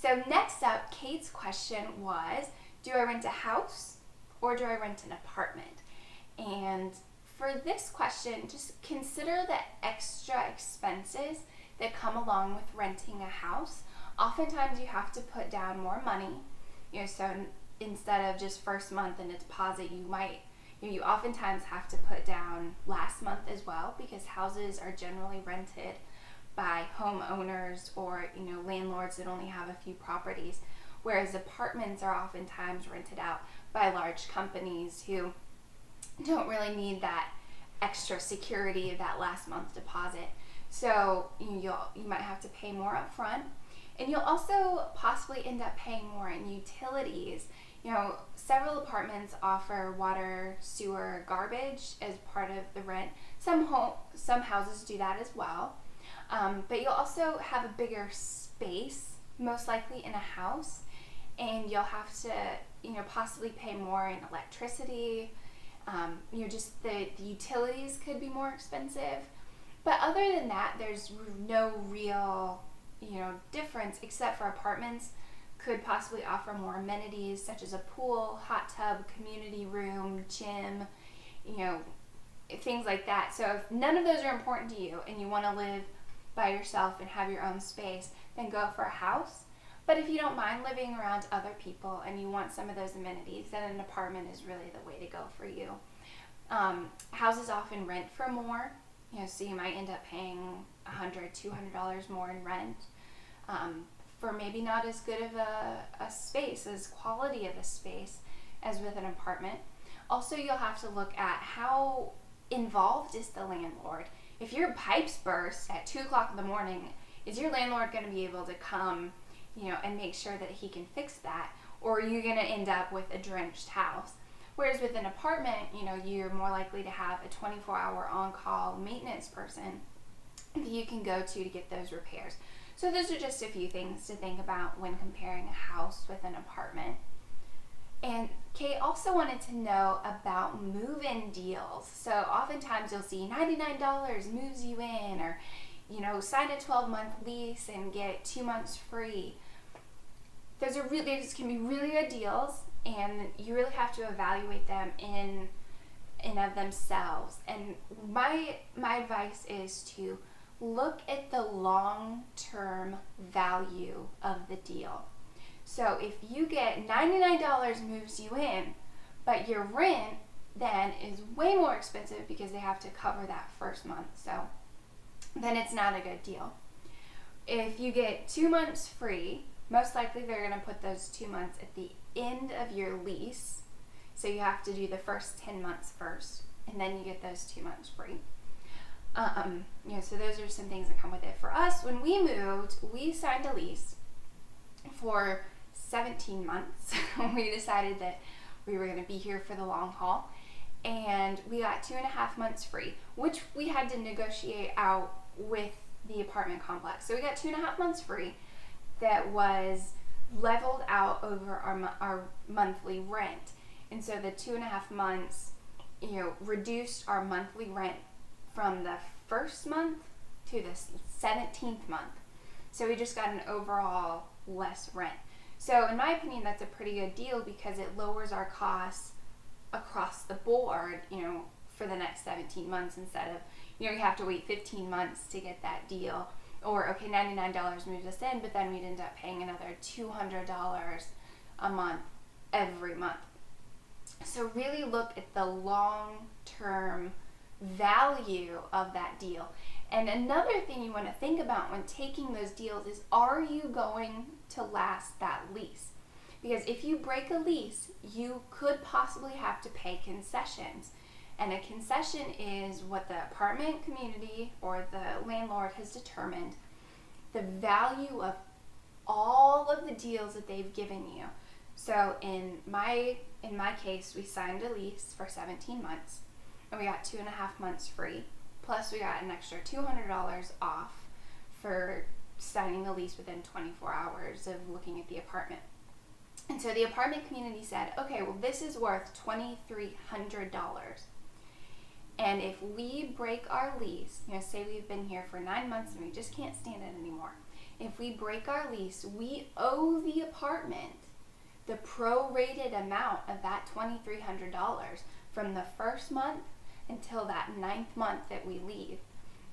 So next up, Kate's question was, do I rent a house or do I rent an apartment? And for this question, just consider the extra expenses that come along with renting a house. Oftentimes you have to put down more money, so instead of just first month and a deposit, you oftentimes have to put down last month as well, because houses are generally rented by homeowners or landlords that only have a few properties, whereas apartments are oftentimes rented out by large companies who don't really need that extra security of that last month deposit. So you might have to pay more up front, and you'll also possibly end up paying more in utilities. Several apartments offer water, sewer, garbage as part of the rent. Some houses do that as well. But you'll also have a bigger space, most likely in a house, and you'll have to, possibly pay more in electricity. Just the utilities could be more expensive. But other than that, there's no real, difference, except for apartments could possibly offer more amenities such as a pool, hot tub, community room, gym, things like that. So if none of those are important to you and you want to live by yourself and have your own space, then go for a house. But if you don't mind living around other people and you want some of those amenities, then an apartment is really the way to go for you. Houses often rent for more, so you might end up paying $100, $200 more in rent for maybe not as good of a space, as quality of a space as with an apartment. Also, you'll have to look at how involved is the landlord. If your pipes burst at 2 o'clock in the morning, is your landlord going to be able to come, and make sure that he can fix that? Or are you going to end up with a drenched house? Whereas with an apartment, you're more likely to have a 24-hour on-call maintenance person that you can go to get those repairs. So those are just a few things to think about when comparing a house with an apartment. And Kate also wanted to know about move-in deals. So oftentimes you'll see $99 moves you in, or sign a 12-month lease and get 2 months free. These can be really good deals, and you really have to evaluate them in of themselves. And my advice is to look at the long-term value of the deal. So if you get $99 moves you in, but your rent then is way more expensive because they have to cover that first month, so then it's not a good deal. If you get 2 months free, most likely they're going to put those 2 months at the end of your lease, so you have to do the first 10 months first, and then you get those 2 months free. So those are some things that come with it. For us, when we moved, we signed a lease for 17 months. We decided that we were going to be here for the long haul, and we got 2.5 months free, which we had to negotiate out with the apartment complex. So we got 2.5 months free that was leveled out over our monthly rent. And so the 2.5 months, reduced our monthly rent from the first month to the 17th month. So we just got an overall less rent. So in my opinion, that's a pretty good deal because it lowers our costs across the board, for the next 17 months instead of, you have to wait 15 months to get that deal. Or, okay, $99 moves us in, but then we'd end up paying another $200 a month every month. So really look at the long-term value of that deal. And another thing you want to think about when taking those deals is, are you going to last that lease? Because if you break a lease, you could possibly have to pay concessions. And a concession is what the apartment community or the landlord has determined the value of all of the deals that they've given you. So in my case, we signed a lease for 17 months, and we got 2.5 months free. Plus, we got an extra $200 off for signing a lease within 24 hours of looking at the apartment. And so the apartment community said, okay, well, this is worth $2,300. And if we break our lease, say we've been here for 9 months and we just can't stand it anymore, if we break our lease, we owe the apartment the prorated amount of that $2,300 from the first month until that 9th month that we leave.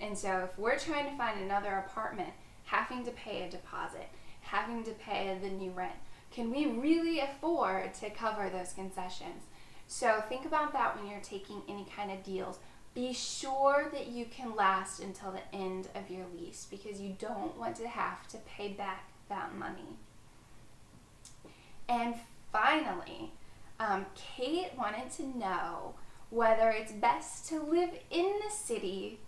And so if we're trying to find another apartment, having to pay a deposit, having to pay the new rent, can we really afford to cover those concessions? So think about that when you're taking any kind of deals. Be sure that you can last until the end of your lease, because you don't want to have to pay back that money. And finally, Kate wanted to know whether it's best to live in the city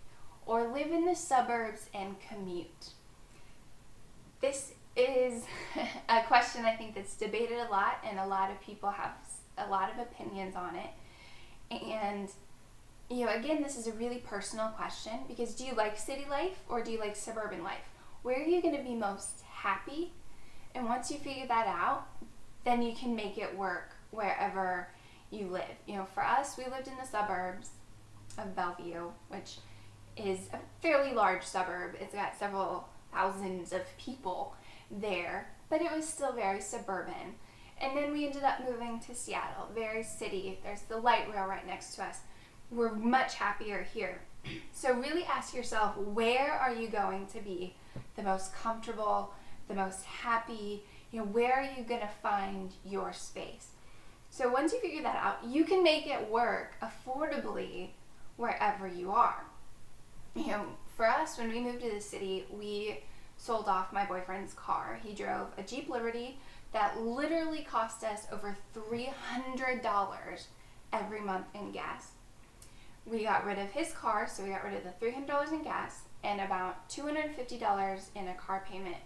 or live in the suburbs and commute. This is a question I think that's debated a lot, and a lot of people have a lot of opinions on it. And again, this is a really personal question, because do you like city life or do you like suburban life? Where are you going to be most happy? And once you figure that out, then you can make it work wherever you live. For us, we lived in the suburbs of Bellevue, which is a fairly large suburb. It's got several thousands of people there, but it was still very suburban. And then we ended up moving to Seattle, very city. There's the light rail right next to us. We're much happier here. So really ask yourself, where are you going to be the most comfortable, the most happy? Where are you going to find your space? So once you figure that out, you can make it work affordably wherever you are. For us, when we moved to the city, we sold off my boyfriend's car. He drove a Jeep Liberty that literally cost us over $300 every month in gas. We got rid of his car, so we got rid of the $300 in gas and about $250 in a car payment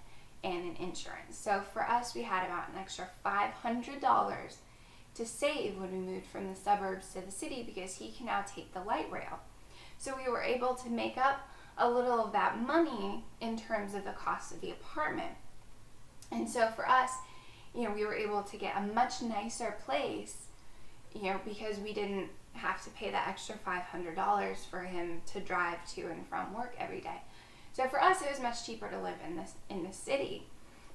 and an insurance. So for us, we had about an extra $500 to save when we moved from the suburbs to the city, because he can now take the light rail. So we were able to make up a little of that money in terms of the cost of the apartment. And so for us, we were able to get a much nicer place, because we didn't have to pay that extra $500 for him to drive to and from work every day. So for us, it was much cheaper to live in the city.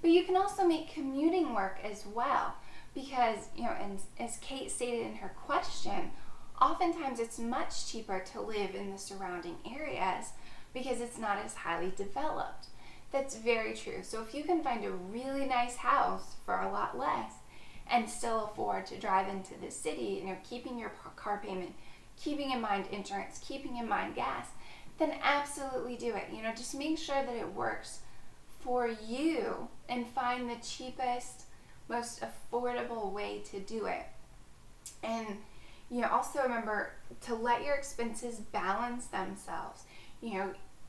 But you can also make commuting work as well, because, and as Kate stated in her question, oftentimes it's much cheaper to live in the surrounding areas because it's not as highly developed. That's very true. So if you can find a really nice house for a lot less and still afford to drive into the city, keeping your car payment, keeping in mind insurance, keeping in mind gas, then absolutely do it. Just make sure that it works for you and find the cheapest, most affordable way to do it. And also remember to let your expenses balance themselves.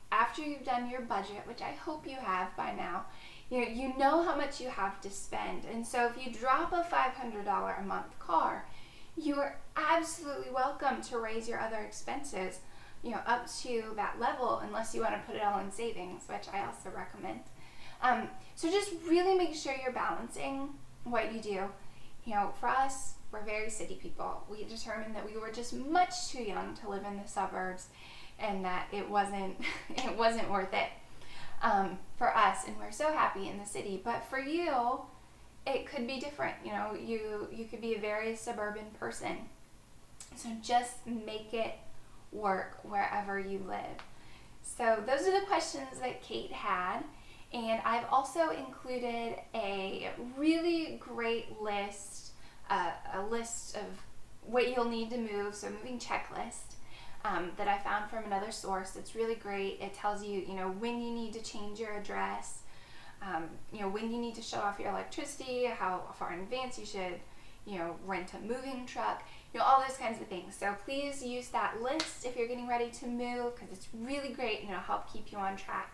After you've done your budget, which I hope you have by now, you know how much you have to spend. And so if you drop a $500 a month car, you are absolutely welcome to raise your other expenses, up to that level, unless you want to put it all in savings, which I also recommend. So just really make sure you're balancing what you do. For us, we're very city people. We determined that we were just much too young to live in the suburbs, and that it wasn't worth it for us, and we're so happy in the city. But for you, it could be different. You could be a very suburban person. So just make it work wherever you live. So those are the questions that Kate had, and I've also included a really great list, a list of what you'll need to move, so moving checklist, that I found from another source. It's really great. It tells you, when you need to change your address, when you need to shut off your electricity, how far in advance you should, rent a moving truck, all those kinds of things. So please use that list if you're getting ready to move, because it's really great and it'll help keep you on track.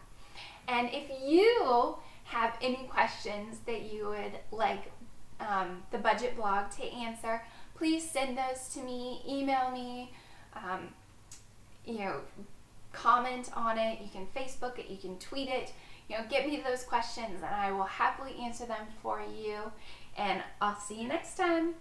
And if you have any questions that you would like the budget blog to answer, please send those to me, email me, comment on it. You can Facebook it, you can tweet it. Get me those questions and I will happily answer them for you. And I'll see you next time.